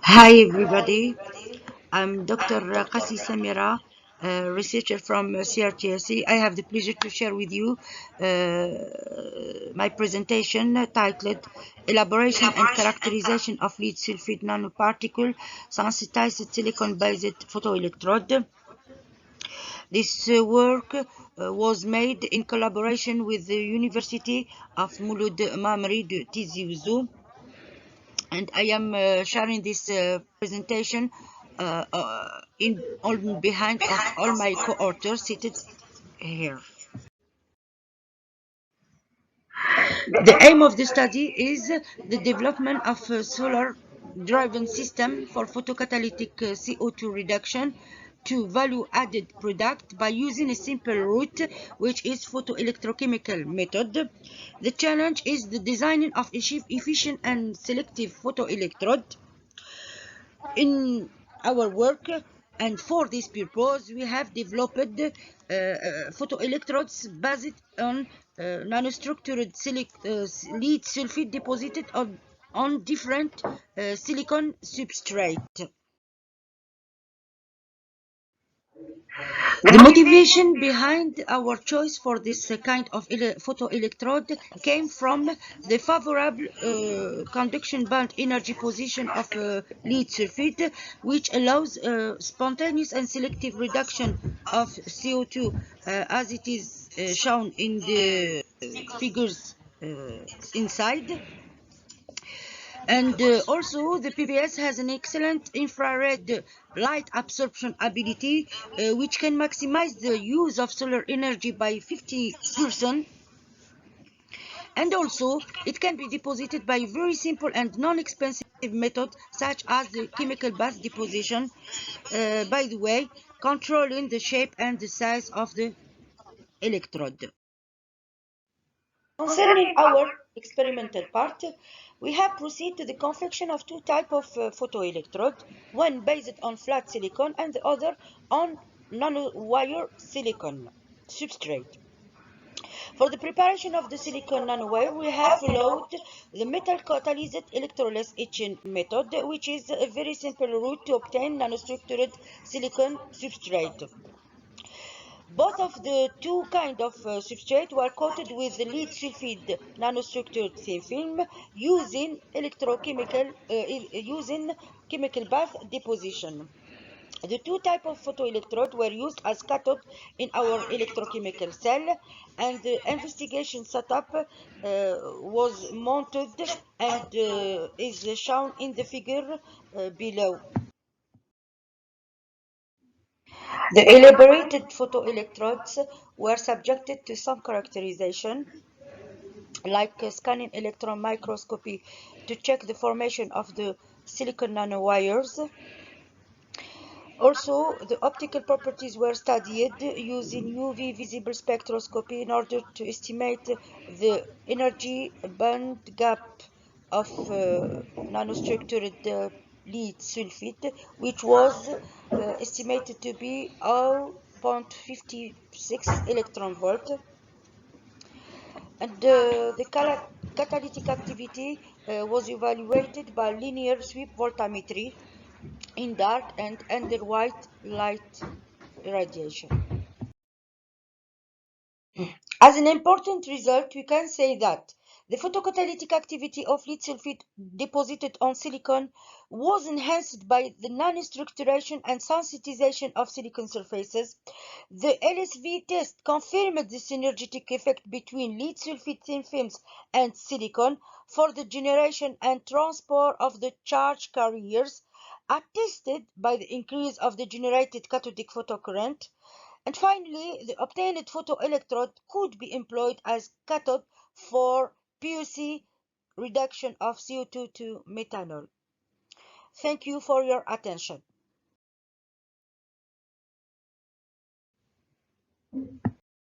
Hi everybody, I'm Dr. KACI Samira, researcher from CRTSE. I have the pleasure to share with you my presentation titled Elaboration and Characterization of Lead Sulfide Nanoparticle Sensitized Silicon-Based Photoelectrode. This work was made in collaboration with the University of Mouloud Mamri de Tizi Ouzou, and I am sharing this presentation on behalf of all my co-authors seated here. The aim of the study is the development of a solar-driven system for photocatalytic CO2 reduction to value-added product by using a simple route, which is photoelectrochemical method. The challenge is the designing of efficient and selective photoelectrode. In our work, and for this purpose, we have developed photoelectrodes based on nanostructured lead sulfide deposited on different silicon substrate. The motivation behind our choice for this kind of photoelectrode came from the favorable conduction band energy position of lead sulfide, which allows spontaneous and selective reduction of CO2 as it is shown in the figures inside. And also the PBS has an excellent infrared light absorption ability, which can maximize the use of solar energy by 50%. And also it can be deposited by very simple and non-expensive method such as the chemical bath deposition, by the way, controlling the shape and the size of the electrode. Concerning our experimental part, we have proceeded to the confection of two types of photoelectrode, one based on flat silicon and the other on nanowire silicon substrate. For the preparation of the silicon nanowire, we have followed the metal catalyzed electroless etching method, which is a very simple route to obtain nanostructured silicon substrate. Both of the two kinds of substrate were coated with the lead sulfide nanostructured thin film using chemical bath deposition. The two types of photoelectrode were used as cathode in our electrochemical cell, and the investigation setup was mounted and is shown in the figure below. The elaborated photoelectrodes were subjected to some characterization, like scanning electron microscopy to check the formation of the silicon nanowires. Also, the optical properties were studied using UV visible spectroscopy in order to estimate the energy band gap of nanostructured lead sulfide, which was estimated to be 0.56 electron volt. And the catalytic activity was evaluated by linear sweep voltammetry in dark and under white light radiation. As an important result, we can say that the photocatalytic activity of lead sulfide deposited on silicon was enhanced by the nanostructuration and sensitization of silicon surfaces. The LSV test confirmed the synergetic effect between lead sulfide thin films and silicon for the generation and transport of the charge carriers, attested by the increase of the generated cathodic photocurrent. And finally, the obtained photoelectrode could be employed as cathode for POC reduction of CO2 to methanol. Thank you for your attention.